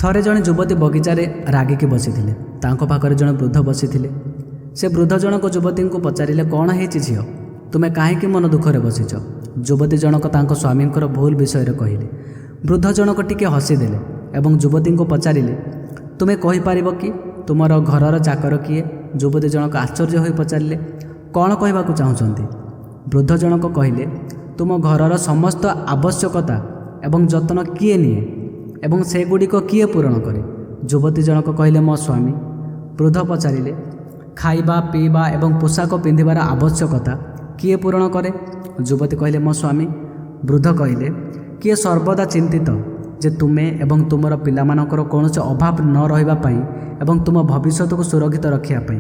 ଥରେ ଜଣେ ଯୁବତୀ ବଗିଚାରେ ରାଗିକି ବସିଥିଲେ। ତାଙ୍କ ପାଖରେ ଜଣେ ବୃଦ୍ଧ ବସିଥିଲେ। ସେ ବୃଦ୍ଧ ଜଣକ ଯୁବତୀଙ୍କୁ ପଚାରିଲେ, କ'ଣ ହେଇଛି ଝିଅ, ତୁମେ କାହିଁକି ମନ ଦୁଃଖରେ ବସିଛ? ଯୁବତୀ ଜଣକ ତାଙ୍କ ସ୍ୱାମୀଙ୍କର ଭୁଲ ବିଷୟରେ କହିଲେ। ବୃଦ୍ଧ ଜଣକ ଟିକେ ହସିଦେଲେ ଏବଂ ଯୁବତୀଙ୍କୁ ପଚାରିଲେ, ତୁମେ କହିପାରିବ କି ତୁମର ଘରର ଚାକର କିଏ? ଯୁବତୀ ଜଣକ ଆଶ୍ଚର୍ଯ୍ୟ ହୋଇ ପଚାରିଲେ, କ'ଣ କହିବାକୁ ଚାହୁଁଛନ୍ତି? ବୃଦ୍ଧ ଜଣକ କହିଲେ, ତୁମ ଘରର ସମସ୍ତ ଆବଶ୍ୟକତା ଏବଂ ଯତ୍ନ କିଏ ନିଏ ଏବଂ ସେଗୁଡ଼ିକ କିଏ ପୂରଣ କରେ? ଯୁବତୀ ଜଣକ କହିଲେ, ମୋ ସ୍ୱାମୀ। ବୃଦ୍ଧ ପଚାରିଲେ, ଖାଇବା ପିଇବା ଏବଂ ପୋଷାକ ପିନ୍ଧିବାର ଆବଶ୍ୟକତା କିଏ ପୂରଣ କରେ? ଯୁବତୀ କହିଲେ, ମୋ ସ୍ୱାମୀ। ବୃଦ୍ଧ କହିଲେ, କିଏ ସର୍ବଦା ଚିନ୍ତିତ ଯେ ତୁମେ ଏବଂ ତୁମର ପିଲାମାନଙ୍କର କୌଣସି ଅଭାବ ନ ରହିବା ପାଇଁ ଏବଂ ତୁମ ଭବିଷ୍ୟତକୁ ସୁରକ୍ଷିତ ରଖିବା ପାଇଁ?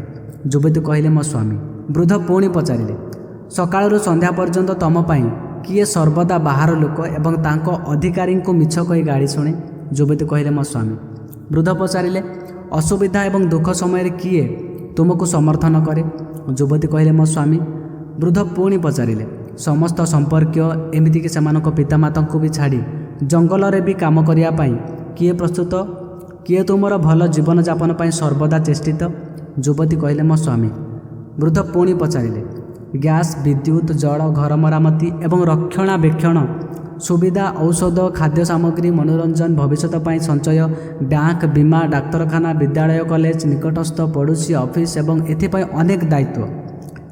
ଯୁବତୀ କହିଲେ, ମୋ ସ୍ୱାମୀ। ବୃଦ୍ଧ ପୁଣି ପଚାରିଲେ, ସକାଳରୁ ସନ୍ଧ୍ୟା ପର୍ଯ୍ୟନ୍ତ ତମ ପାଇଁ କିଏ ସର୍ବଦା ବାହାର ଲୋକ ଏବଂ ତାଙ୍କ ଅଧିକାରୀଙ୍କୁ ମିଛ କହି ଗାଳି ଶୁଣେ? ଯୁବତୀ କହିଲେ, ମୋ ସ୍ୱାମୀ। ବୃଦ୍ଧ ପଚାରିଲେ, ଅସୁବିଧା ଏବଂ ଦୁଃଖ ସମୟରେ କିଏ ତୁମକୁ ସମର୍ଥନ କରେ? ଯୁବତୀ କହିଲେ, ମୋ ସ୍ୱାମୀ। ବୃଦ୍ଧ ପୁଣି ପଚାରିଲେ, ସମସ୍ତ ସମ୍ପର୍କୀୟ ଏମିତିକି ସେମାନଙ୍କ ପିତାମାତାଙ୍କୁ ବି ଛାଡ଼ି ଜଙ୍ଗଲରେ ବି କାମ କରିବା ପାଇଁ କିଏ ପ୍ରସ୍ତୁତ? କିଏ ତୁମର ଭଲ ଜୀବନଯାପନ ପାଇଁ ସର୍ବଦା ଚେଷ୍ଟିତ? ଯୁବତୀ କହିଲେ, ମୋ ସ୍ୱାମୀ। ବୃଦ୍ଧ ପୁଣି ପଚାରିଲେ, ଗ୍ୟାସ୍, ବିଦ୍ୟୁତ୍, ଜଳ, ଘର ମରାମତି ଏବଂ ରକ୍ଷଣାବେକ୍ଷଣ ସୁବିଧା, ଔଷଧ, ଖାଦ୍ୟ ସାମଗ୍ରୀ, ମନୋରଞ୍ଜନ, ଭବିଷ୍ୟତ ପାଇଁ ସଞ୍ଚୟ, ବ୍ୟାଙ୍କ, ବୀମା, ଡାକ୍ତରଖାନା, ବିଦ୍ୟାଳୟ, କଲେଜ, ନିକଟସ୍ଥ ପଡ଼ୋଶୀ, ଅଫିସ୍ ଏବଂ ଏଥିପାଇଁ ଅନେକ ଦାୟିତ୍ୱ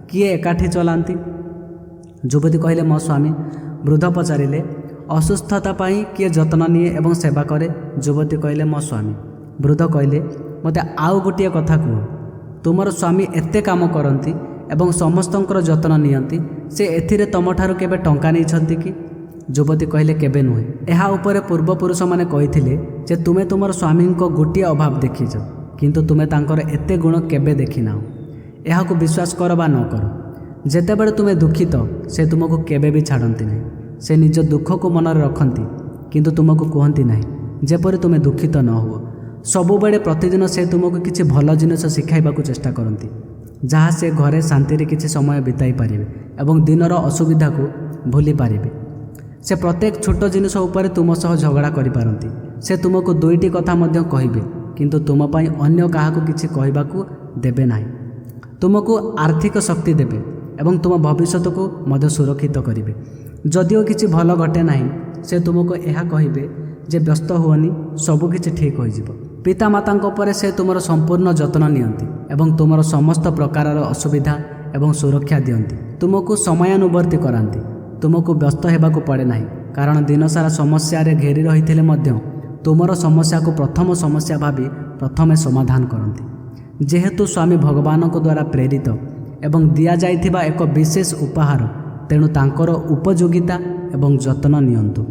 କିଏ ଏକାଠି ଚଲାନ୍ତି? ଯୁବତୀ କହିଲେ, ମୋ ସ୍ୱାମୀ। ବୃଦ୍ଧ ପଚାରିଲେ, ଅସୁସ୍ଥତା ପାଇଁ କିଏ ଯତ୍ନ ନିଏ ଏବଂ ସେବା କରେ? ଯୁବତୀ କହିଲେ, ମୋ ସ୍ୱାମୀ। ବୃଦ୍ଧ କହିଲେ, ମୋତେ ଆଉ ଗୋଟିଏ କଥା କୁହ, ତୁମର ସ୍ୱାମୀ ଏତେ କାମ କରନ୍ତି ଏବଂ ସମସ୍ତଙ୍କର ଯତ୍ନ ନିଅନ୍ତି, ସେ ଏଥିରେ ତମଠାରୁ କେବେ ଟଙ୍କା ନେଇଛନ୍ତି କି? ଯୁବତୀ କହିଲେ, କେବେ ନୁହେଁ। ଏହା ଉପରେ ପୂର୍ବପୁରୁଷମାନେ କହିଥିଲେ ଯେ ତୁମେ ତୁମର ସ୍ୱାମୀଙ୍କ ଗୋଟିଏ ଅଭାବ ଦେଖିଛ, କିନ୍ତୁ ତୁମେ ତାଙ୍କର ଏତେ ଗୁଣ କେବେ ଦେଖିନାହ। ଏହାକୁ ବିଶ୍ୱାସ କର ବା ନ କର, ଯେତେବେଳେ ତୁମେ ଦୁଃଖିତ ସେ ତୁମକୁ କେବେ ବି ଛାଡ଼ନ୍ତି ନାହିଁ। ସେ ନିଜ ଦୁଃଖକୁ ମନରେ ରଖନ୍ତି କିନ୍ତୁ ତୁମକୁ କୁହନ୍ତି ନାହିଁ ଯେପରି ତୁମେ ଦୁଃଖିତ ନ ହୁଅ। ସବୁବେଳେ ପ୍ରତିଦିନ ସେ ତୁମକୁ କିଛି ଭଲ ଜିନିଷ ଶିଖାଇବାକୁ ଚେଷ୍ଟା କରନ୍ତି, ଯାହା ସେ ଘରେ ଶାନ୍ତିରେ କିଛି ସମୟ ବିତାଇ ପାରିବେ ଏବଂ ଦିନର ଅସୁବିଧାକୁ ଭୁଲି ପାରିବେ। ସେ ପ୍ରତ୍ୟେକ ଛୋଟ ଜିନିଷ ଉପରେ ତୁମ ସହ ଝଗଡ଼ା କରିପାରନ୍ତି। ସେ ତୁମକୁ ଦୁଇଟି କଥା ମଧ୍ୟ କହିବେ କିନ୍ତୁ ତୁମ ପାଇଁ ଅନ୍ୟ କାହାକୁ କିଛି କହିବାକୁ ଦେବେ ନାହିଁ। ତୁମକୁ ଆର୍ଥିକ ଶକ୍ତି ଦେବେ ଏବଂ ତୁମ ଭବିଷ୍ୟତକୁ ମଧ୍ୟ ସୁରକ୍ଷିତ କରିବେ। ଯଦିଓ କିଛି ଭଲ ଘଟେ ନାହିଁ, ସେ ତୁମକୁ ଏହା କହିବେ ଯେ ବ୍ୟସ୍ତ ହୁଅନି, ସବୁକିଛି ଠିକ୍ ହୋଇଯିବ। ପିତାମାତାଙ୍କ ଉପରେ ସେ ତୁମର ସମ୍ପୂର୍ଣ୍ଣ ଯତ୍ନ ନିଅନ୍ତି ଏବଂ ତୁମର ସମସ୍ତ ପ୍ରକାରର ଅସୁବିଧା ଏବଂ ସୁରକ୍ଷା ଦିଅନ୍ତି। ତୁମକୁ ସମୟାନୁବର୍ତ୍ତୀ କରାନ୍ତି। ତୁମକୁ ବ୍ୟସ୍ତ ହେବାକୁ ପଡ଼େ ନାହିଁ, କାରଣ ଦିନସାରା ସମସ୍ୟାରେ ଘେରି ରହିଥିଲେ ମଧ୍ୟ ତୁମର ସମସ୍ୟାକୁ ପ୍ରଥମ ସମସ୍ୟା ଭାବି ପ୍ରଥମେ ସମାଧାନ କରନ୍ତି। ଯେହେତୁ ସ୍ୱାମୀ ଭଗବାନଙ୍କ ଦ୍ୱାରା ପ୍ରେରିତ ଏବଂ ଦିଆଯାଇଥିବା ଏକ ବିଶେଷ ଉପହାର, ତେଣୁ ତାଙ୍କର ଉପଯୋଗିତା ଏବଂ ଯତ୍ନ ନିଅନ୍ତୁ।